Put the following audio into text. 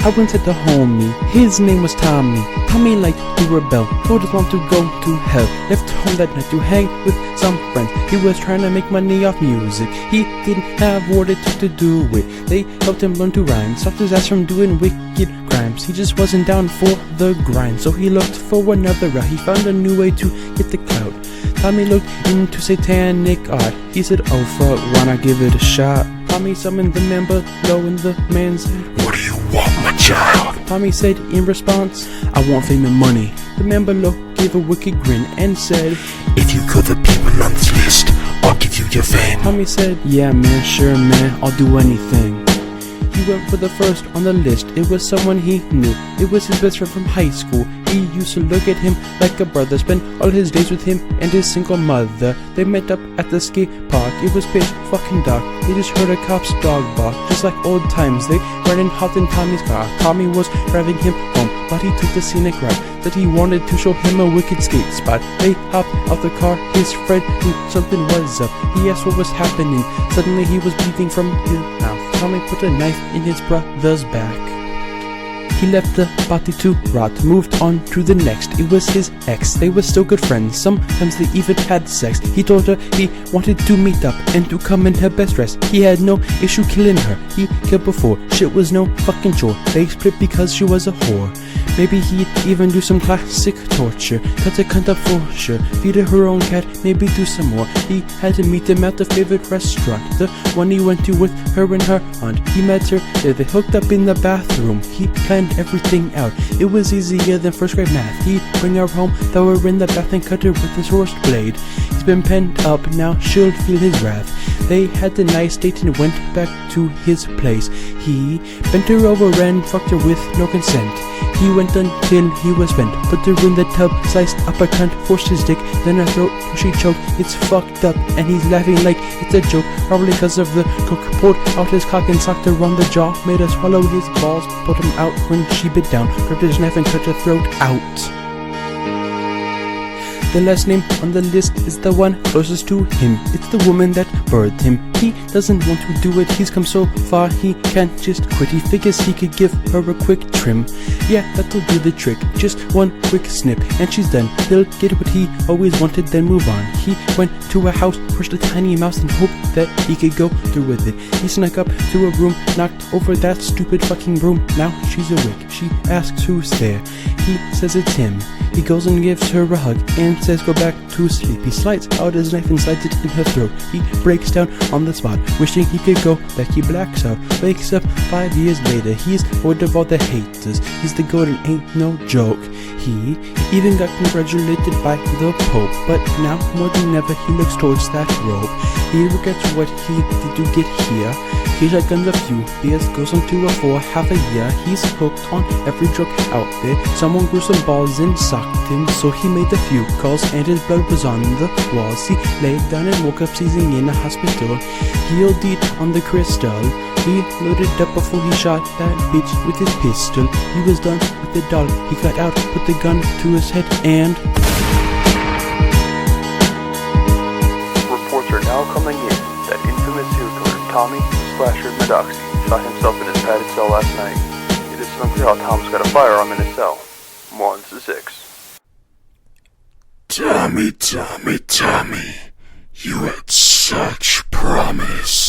I went to the homie, his name was Tommy. Tommy liked to rebel, told his mom to go to hell. Left home that night to hang with some friends. He was trying to make money off music. He didn't have what it took to do it. They helped him learn to rhyme, stopped his ass from doing wicked crimes. He just wasn't down for the grind, so he looked for another route. He found a new way to get the clout. Tommy looked into satanic art. He said, "Oh fuck, why not give it a shot?" Tommy summoned the man below and the man said, "What do you want, my child?" Tommy said in response, "I want fame and money." The man below gave a wicked grin and said, "If you kill the people on this list, I'll give you your fame." Tommy said, "Yeah man, sure man, I'll do anything." He went for the first on the list. It was someone he knew. It was his best friend from high school. He used to look at him like a brother, spend all his days with him and his single mother. They met up at the skate park. It was pitch fucking dark. They just heard a cop's dog bark, just like old times. They ran and hopped in Tommy's car. Tommy was driving him home, but he took the scenic route. That he wanted to show him a wicked skate spot. They hopped out the car. His friend knew something was up. He asked what was happening. Suddenly he was bleeding from his mouth. Tommy put a knife in his brother's back. He left the body to rot, moved on to the next. It was his ex. They were still good friends. Sometimes they even had sex. He told her he wanted to meet up and to come in her best dress. He had no issue killing her. He killed before. Shit was no fucking chore. They split because she was a whore. Maybe he'd even do some classic torture. Cut a cunt up for sure. Feed her her own cat, maybe do some more. He had to meet them at the favorite restaurant, the one he went to with her and her aunt. He met her there, they hooked up in the bathroom. He planned everything out. It was easier than first grade math. He'd bring her home, throw her in the bath and cut her with his horse blade. He's been penned up, now she'll feel his wrath. They had a nice date and went back to his place. He bent her over and fucked her with no consent. He went until he was bent, put her in the tub, sliced up her cunt, forced his dick, then her throat till she choked. It's fucked up, and he's laughing like it's a joke, probably cause of the coke. Poured out his cock and socked her on the jaw, made her swallow his balls, put him out when she bit down, grabbed his knife and cut her throat out. The last name on the list is the one closest to him. It's the woman that birthed him. He doesn't want to do it, he's come so far he can't just quit. He figures he could give her a quick trim. Yeah, that'll do the trick, just one quick snip and she's done. He'll get what he always wanted, then move on. He went to a house, crushed a tiny mouse and hoped that he could go through with it. He snuck up to a room, knocked over that stupid fucking broom. Now she's awake, she asks who's there. He says it's him. He goes and gives her a hug and says go back to sleep. He slides out his knife and slides it in her throat. He breaks down on the spot, wishing he could go back. He blacks out, wakes up 5 years later. He's rid of all the haters. He's the goat and ain't no joke. He even got congratulated by the Pope, but now more than ever he looks towards that robe. He regrets what he did to get here. He shotguns a few beers, goes on to a 4 half a year. He's hooked on every drug out there. Someone grew some balls and socked him, so he made a few calls and his blood was on the walls. He laid down and woke up seizing in a hospital. He OD'd on the crystal. He loaded up before he shot that bitch with his pistol. He was done with the doll. He got out, put the gun to his head and... Reports are now coming in that infamous serial killer Tommy Slasher Medoxy shot himself in his padded cell last night. It is unclear how Tom's got a firearm in his cell. More on the 6. Tommy, Tommy, Tommy, you had such promise.